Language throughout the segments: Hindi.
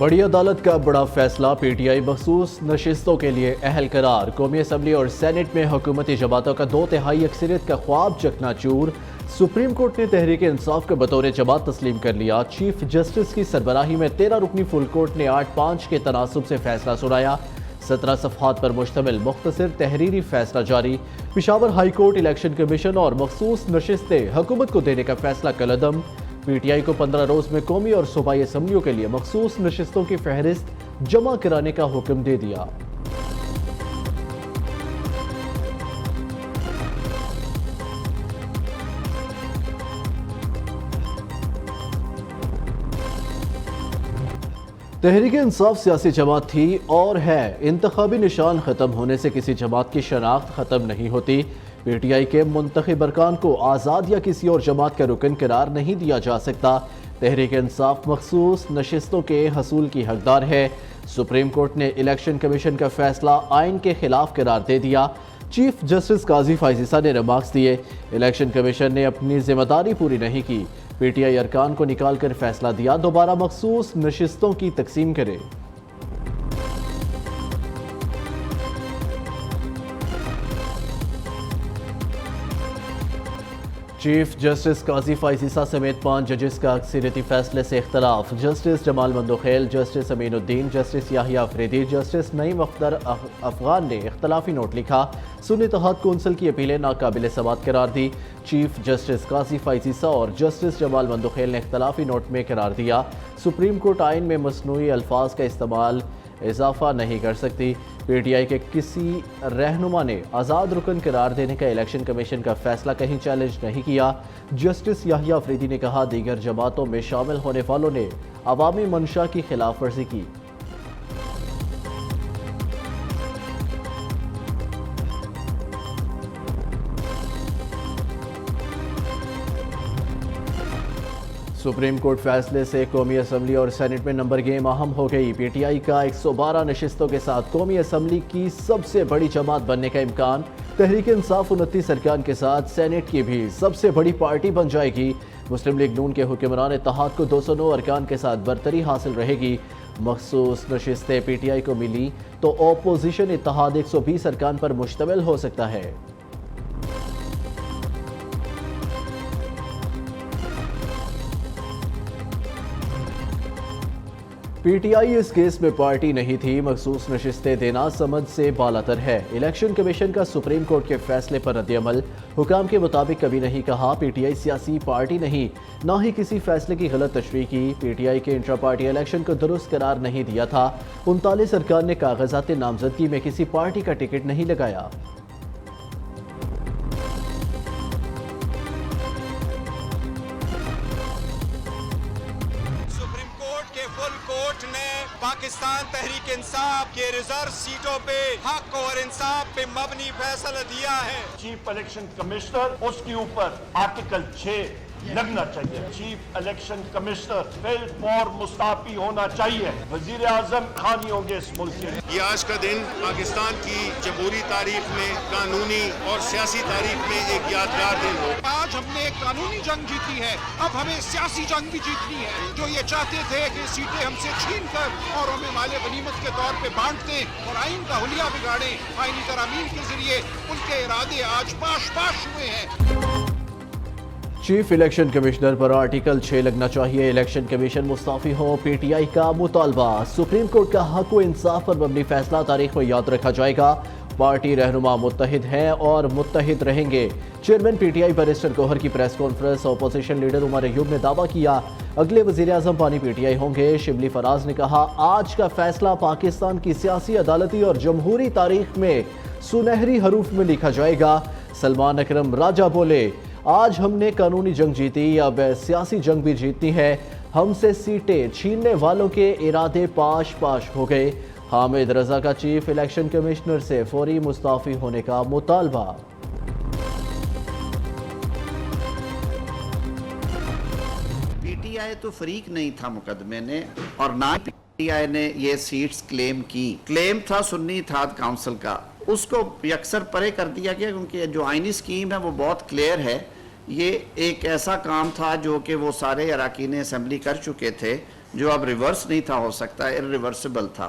बड़ी अदालत का बड़ा फैसला, पीटीआई मखसूस नशिस्तों के लिए अहल करार। कौमी असम्बली और सेनेट में हुकूमती जमातों का 2/3 अक्सरियत का ख्वाब चकनाचूर। सुप्रीम कोर्ट ने तहरीक इंसाफ को बतौर जमात तस्लीम कर लिया। चीफ जस्टिस की सरबराही में 13 रुकनी फुल कोर्ट ने 8-5 के तनासुब से फैसला सुनाया। 17 सफ़हात पर मुश्तमिल मुख्तसर तहरीरी फैसला जारी। Peshawar high court election commission और मखसूस नशिस्तें हुकूमत को देने का फैसला कलअदम। पीटीआई को 15 रोज में कौमी और सूबाई असम्बलियों के लिए मखसूस नशिस्तों की फहरिस्त जमा कराने का हुक्म दे दिया। तहरीक इंसाफ सियासी जमात थी और है। इंतखाबी निशान खत्म होने से किसी जमात की शनाख्त खत्म नहीं होती। पीटीआई के मुंतखब अरकान को आज़ाद या किसी और जमात का रुकन करार नहीं दिया जा सकता। तहरीक इंसाफ मखसूस नशिस्तों के हसूल की हकदार है। सुप्रीम कोर्ट ने इलेक्शन कमीशन का फैसला आइन के खिलाफ करार दे दिया। चीफ जस्टिस काजी फाइजिसा ने रिमार्क्स दिए, इलेक्शन कमीशन ने अपनी जिम्मेदारी पूरी नहीं की। पीटीआई अरकान को निकाल कर फैसला दिया, दोबारा मखसूस नशिस्तों की तकसीम करे। चीफ जस्टिस काजी फाइजिसा समेत 5 जजेस का अक्सरियती फैसले से इख्तलाफ। Justice Jamal Mandokhail, justice Aminuddin, justice Yahya Afridi, justice Naeem Akhtar Afghan ने इख्तलाफी नोट लिखा। सुन्नी इत्तेहाद कौंसिल की अपीलें नाकाबिल समाअत करार दी। चीफ जस्टिस काजी फाइजिसा और जस्टिस जमाल मंदोखेल ने इख्तलाफी नोट में करार दिया, सुप्रीम कोर्ट आइन में मसनूई अल्फाज का इस्तेमाल इजाफा नहीं कर सकती। पीटीआई के किसी रहनुमा ने आज़ाद रुकन करार देने का इलेक्शन कमीशन का फैसला कहीं चैलेंज नहीं किया। जस्टिस याहिया अफरीदी ने कहा, दीगर जमातों में शामिल होने वालों ने अवामी मंशा की खिलाफ वर्जी की। सुप्रीम कोर्ट फैसले से कौमी असम्बली और सेनेट में नंबर गेम अहम हो गई। पीटीआई का 112 नशिस्तों के साथ कौमी असम्बली की सबसे बड़ी जमात बनने का इम्कान। तहरीक इंसाफ 29 अरकान के साथ सेनेट की भी सबसे बड़ी पार्टी बन जाएगी। मुस्लिम लीग नून के हुक्मरान इत्तेहाद को 209 अरकान के साथ बरतरी हासिल रहेगी। मखसूस नशिस्तें पीटीआई को मिली तो ओपोजिशन इत्तेहाद 120 अरकान पर मुश्तमिल हो सकता है। पीटीआई इस केस में पार्टी नहीं थी, मखसूस नशिस्तें देना समझ से बालातर है। इलेक्शन कमीशन का सुप्रीम कोर्ट के फैसले पर रद्द-ए-अमल, हुकाम के मुताबिक कभी नहीं कहा पीटीआई सियासी पार्टी नहीं, ना ही किसी फैसले की गलत तशरीह की। पीटीआई के इंट्रा पार्टी इलेक्शन को दुरुस्त करार नहीं दिया था। 39 अरकान ने कागजात नामजदगी में किसी पार्टी का टिकट नहीं लगाया। फुल कोर्ट ने पाकिस्तान तहरीक इंसाफ के रिजर्व सीटों पे हक और इंसाफ पे मबनी फैसला दिया है। चीफ इलेक्शन कमिश्नर, उसके ऊपर आर्टिकल 6 लगना चाहिए। चीफ इलेक्शन कमिश्नर फिल फॉर मुस्ताफी होना चाहिए। वजीर आजम खानी होंगे इस मुल्क के। ये आज का दिन पाकिस्तान की जमहूरी तारीख में, कानूनी और सियासी तारीख में एक यादगार दिन हो। आज हमने एक कानूनी जंग जीती है, अब हमें सियासी जंग भी जीतनी है। जो ये चाहते थे कि सीटें हमसे छीन कर और हमें माले गनीमत के तौर पे बांट दें और आइन का हुलिया बिगाड़े, आइनी तरमीम के जरिए उनके इरादे आज पाश हुए हैं। चीफ इलेक्शन कमिश्नर पर आर्टिकल 6 लगना चाहिए। इलेक्शन कमीशन मुस्ताफी हो, पीटीआई का मुतालबा। सुप्रीम कोर्ट का हक व इंसाफ पर मबनी फैसला तारीख में याद रखा जाएगा। पार्टी रहनुमा मुत्तहिद हैं और मुत्तहिद रहेंगे। चेयरमैन पीटीआई बैरिस्टर गौहर की press conference. Opposition leader Omar Ayub ने दावा किया, अगले वजीर आजम पानी पीटीआई होंगे। शिबली फराज ने कहा, आज का फैसला पाकिस्तान की सियासी, अदालती और जमहूरी तारीख में सुनहरी हरूफ में लिखा जाएगा। सलमान अकरम राजा बोले, आज हमने कानूनी जंग जीती, अब सियासी जंग भी जीतनी है। हमसे सीटें छीनने वालों के इरादे पाश हो गए। हामिद रजा का चीफ इलेक्शन कमिश्नर से फौरी मुस्ताफी होने का मुतालबा। पीटीआई तो फरीक नहीं था मुकदमे ने, और ना पीटीआई ने ये सीट्स क्लेम की। क्लेम था सुन्नी इत्तेहाद काउंसिल का, उसको यकसर परे कर दिया गया क्योंकि जो आइनी स्कीम है वो बहुत क्लियर है। ये एक ऐसा काम था जो कि वो सारे अरकान असेंबली कर चुके थे। जो अब रिवर्स नहीं था हो सकता, इरिवर्सिबल था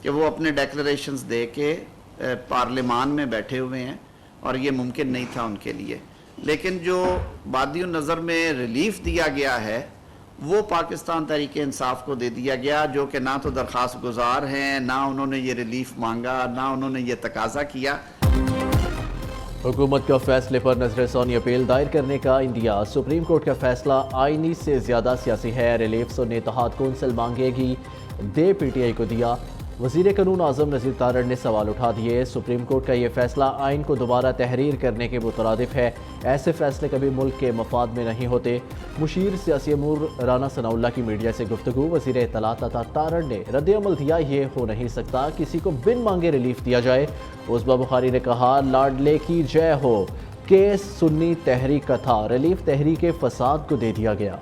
कि वो अपने डेक्लरेशंस दे के पार्लियामान में बैठे हुए हैं और ये मुमकिन नहीं था उनके लिए। लेकिन जो बादियों नज़र में रिलीफ दिया गया है वो पाकिस्तान तहरीक इंसाफ को दे दिया गया, जो कि ना तो दरख्वास्त गुजार हैं, ना उन्होंने ये रिलीफ मांगा, ना उन्होंने ये तकाजा किया। हुकूमत का फैसले पर नजरसानी अपील दायर करने का इंडिया। सुप्रीम कोर्ट का फैसला आईनी से ज्यादा सियासी है। रिलीफ सुन्नी इत्तेहाद कौंसिल मांगेगी, दे पीटीआई को दिया। वजीर कानून आजम नज़ीर तारड़ ने सवाल उठा दिए। सुप्रीम कोर्ट का ये फैसला आइन को दोबारा तहरीर करने के मुतरादिफ है। ऐसे फैसले कभी मुल्क के मफाद में नहीं होते। मुशीर सियासी अमूर राना सनाउल्लाह की मीडिया से गुफ्तगू। वजीर इत्तलात अता तारड़ ने रद्द अमल दिया, ये हो नहीं सकता किसी को बिन मांगे रिलीफ दिया जाए। उसबा बुखारी ने कहा, लाडले की जय हो, केस सुन्नी तहरीक का था, रिलीफ तहरीक फसाद को दे दिया गया।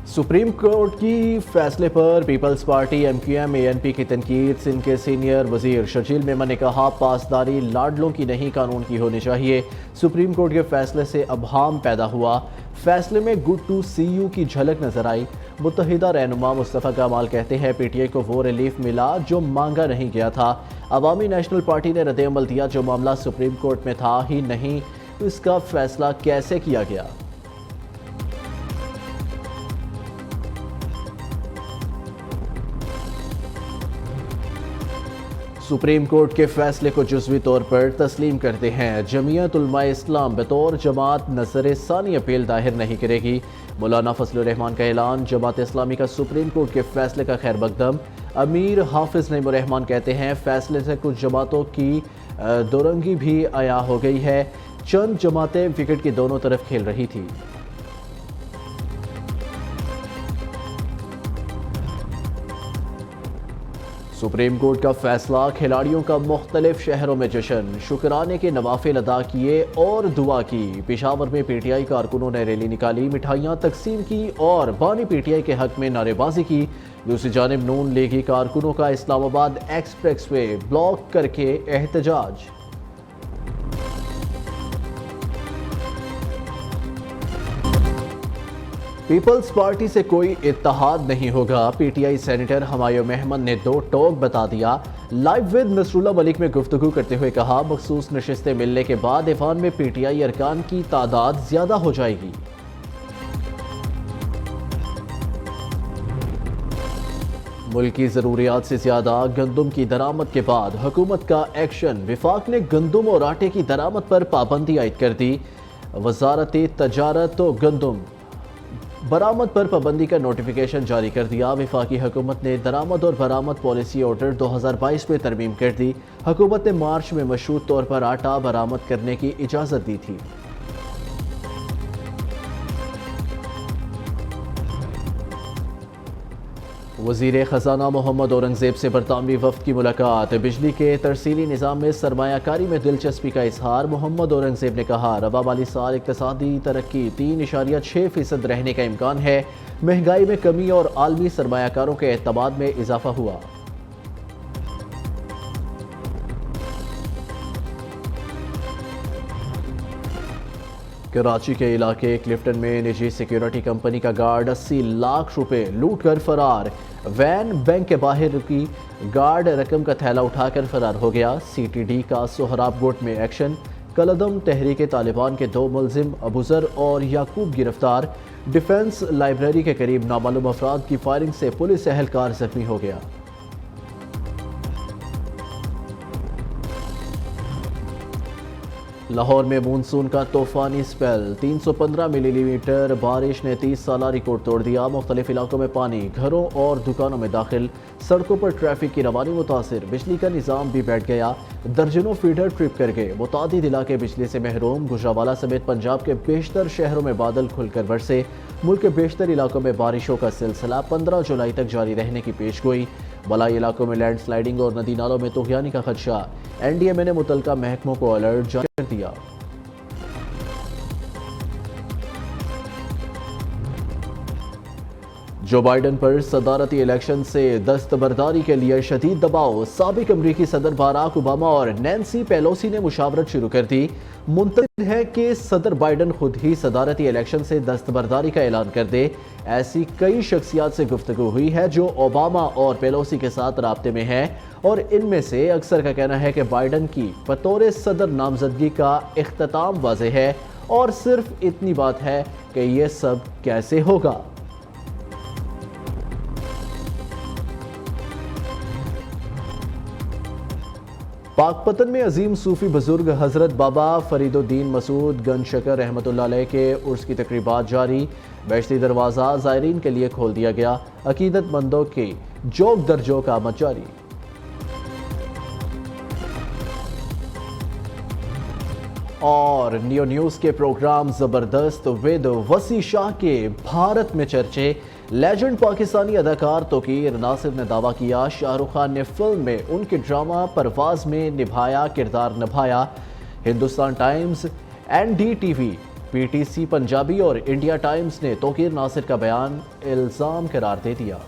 सुप्रीम कोर्ट की फैसले पर पीपल्स पार्टी एमक्यूएम एएनपी की तनकीद। सिंध के सीनियर वजीर शर्जील मेमन ने कहा, पासदारी लाडलों की नहीं कानून की होनी चाहिए। सुप्रीम कोर्ट के फैसले से अबहाम पैदा हुआ। फैसले में गुड टू सी यू की झलक नजर आई। मुत्तहिदा रहनुमा मुस्तफ़ा कमाल कहते हैं, पीटीआई को वो रिलीफ मिला जो मांगा नहीं गया था। अवामी नेशनल पार्टी ने रद्द अमल दिया, जो मामला सुप्रीम कोर्ट में था ही नहीं, इसका फैसला कैसे किया गया। सुप्रीम कोर्ट के फैसले को जुज़वी तौर पर तस्लीम करते हैं। जमीयत उलमा इस्लाम बतौर जमात नजर सानी अपील दाहिर नहीं करेगी। मौलाना फजलुर रहमान का ऐलान। जमात इस्लामी का सुप्रीम कोर्ट के फैसले का खैर मकदम। अमीर हाफिज नईमुर रहमान कहते हैं, फैसले से कुछ जमातों की दोरंगी भी आया हो गई है। चंद जमातें विकेट की दोनों तरफ खेल रही थी। सुप्रीम कोर्ट का फैसला। खिलाड़ियों का मुख्तलिफ शहरों में जश्न। शुक्राने के नवाफिल अदा किए और दुआ की। पेशावर में पीटीआई कारकुनों ने रैली निकाली, मिठाइयाँ तकसीम की और बानी पीटीआई के हक में नारेबाजी की। दूसरी जानिब नून लीगी कारकुनों का इस्लामाबाद एक्सप्रेस वे ब्लॉक करके एहतजाज। पीपल्स पार्टी से कोई इत्तेहाद नहीं होगा। पीटीआई सेनेटर हुमायूं महमद ने दो टोक बता दिया। लाइव विद नसरुल्लाह मलिक में गुफ्तगू करते हुए कहा, मखसूस नशिस्तें मिलने के बाद ऐवान में पीटीआई अरकान की तादाद ज्यादा हो जाएगी। मुल्क की ज़रूरियात से ज़्यादा गंदुम की दरामद के बाद हुकूमत का एक्शन। विफाक ने गंदुम और आटे की दरामद पर पाबंदी आयद कर दी। वजारत तजारत तो गंदुम बरामद पर पाबंदी का नोटिफिकेशन जारी कर दिया। वफाकी हुकूमत ने दरामद और बरामद पॉलिसी ऑर्डर 2022 में तरमीम कर दी। हुकूमत ने मार्च में मशरूत तौर पर आटा बरामद करने की इजाज़त दी थी। वज़ीर ख़ज़ाना मोहम्मद औरंगज़ेब से बरतानवी वफ़द की मुलाकात। बिजली के तरसीली निज़ाम में सरमायाकारी में दिलचस्पी का इजहार। मोहम्मद औरंगज़ेब ने कहा, रवा माली साल इक़्तिसादी तरक्की 3.6% रहने का इम्कान है। महंगाई में कमी और आलमी सरमायाकारों के एतमाद में इजाफा हुआ। कराची के इलाके क्लिफ्टन में निजी सिक्योरिटी कंपनी का गार्ड 80 लाख रुपए लूट कर फरार। वैन बैंक के बाहर रुकी, गार्ड रकम का थैला उठाकर फरार हो गया। सीटीडी का सोहराब गोट में एक्शन। कलदम तहरीक तालिबान के 2 मुलजिम अबूजर और याकूब गिरफ्तार। डिफेंस लाइब्रेरी के करीब नामालूम अफराद की फायरिंग से पुलिस एहलकार जख्मी हो गया। लाहौर में मानसून का तूफानी स्पेल। 315 मिलीमीटर बारिश ने 30 साला रिकॉर्ड तोड़ दिया। मुख्तलिफ इलाकों में पानी घरों और दुकानों में दाखिल। सड़कों पर ट्रैफिक की रवानी मुतासिर। बिजली का निज़ाम भी बैठ गया। दर्जनों फीडर ट्रिप कर गए। मुतादिद इलाके बिजली से महरूम। गुजरावाला समेत पंजाब के बेशतर शहरों में बादल खुलकर बरसे। मुल्क के बेशतर इलाकों में बारिशों का सिलसिला 15 जुलाई तक जारी रहने की पेशगोई। बलाई इलाकों में लैंड स्लाइडिंग और नदी नालों में तूफ़ानी का खदशा। एनडीएमए ने मुतलका महकमों को अलर्ट जारी कर दिया। जो बाइडन पर सदारती इलेक्शन से दस्तबरदारी के लिए शदीद दबाव। साबिक अमरीकी सदर बाराक ओबामा और नैन्सी पेलोसी ने मुशावरत शुरू कर दी। मुंतज़िर है कि सदर बाइडन खुद ही सदारती इलेक्शन से दस्तबरदारी का ऐलान कर दे। ऐसी कई शख्सियात से गुफ्तगू हुई है जो ओबामा और पेलोसी के साथ राब्ते में हैं और इनमें से अक्सर का कहना है कि बाइडन की बतौर सदर नामजदगी का इख्तिताम वाज़ेह है और सिर्फ इतनी बात है कि यह सब कैसे होगा। पाकपतन में अजीम सूफी बुजुर्ग हजरत बाबा फरीदुद्दीन मसूद गंज शकर रहमतुल्लाह अलैह के उर्स की तकरीबात जारी। बेशती दरवाज़ा ज़ायरीन के लिए खोल दिया गया। अकीदतमंदों के जोक दर जोक आमद जारी। और नियो न्यूज़ के प्रोग्राम ज़बरदस्त विद वसी शाह के भारत में चर्चे। लेजेंड पाकिस्तानी अदाकार तौकीर नासिर ने दावा किया शाहरुख खान ने फिल्म में उनके ड्रामा परवाज़ में निभाया किरदार निभाया। Hindustan times, NDTV, PTC Punjabi और इंडिया टाइम्स ने तौकीर नासिर का बयान इल्ज़ाम करार दे दिया।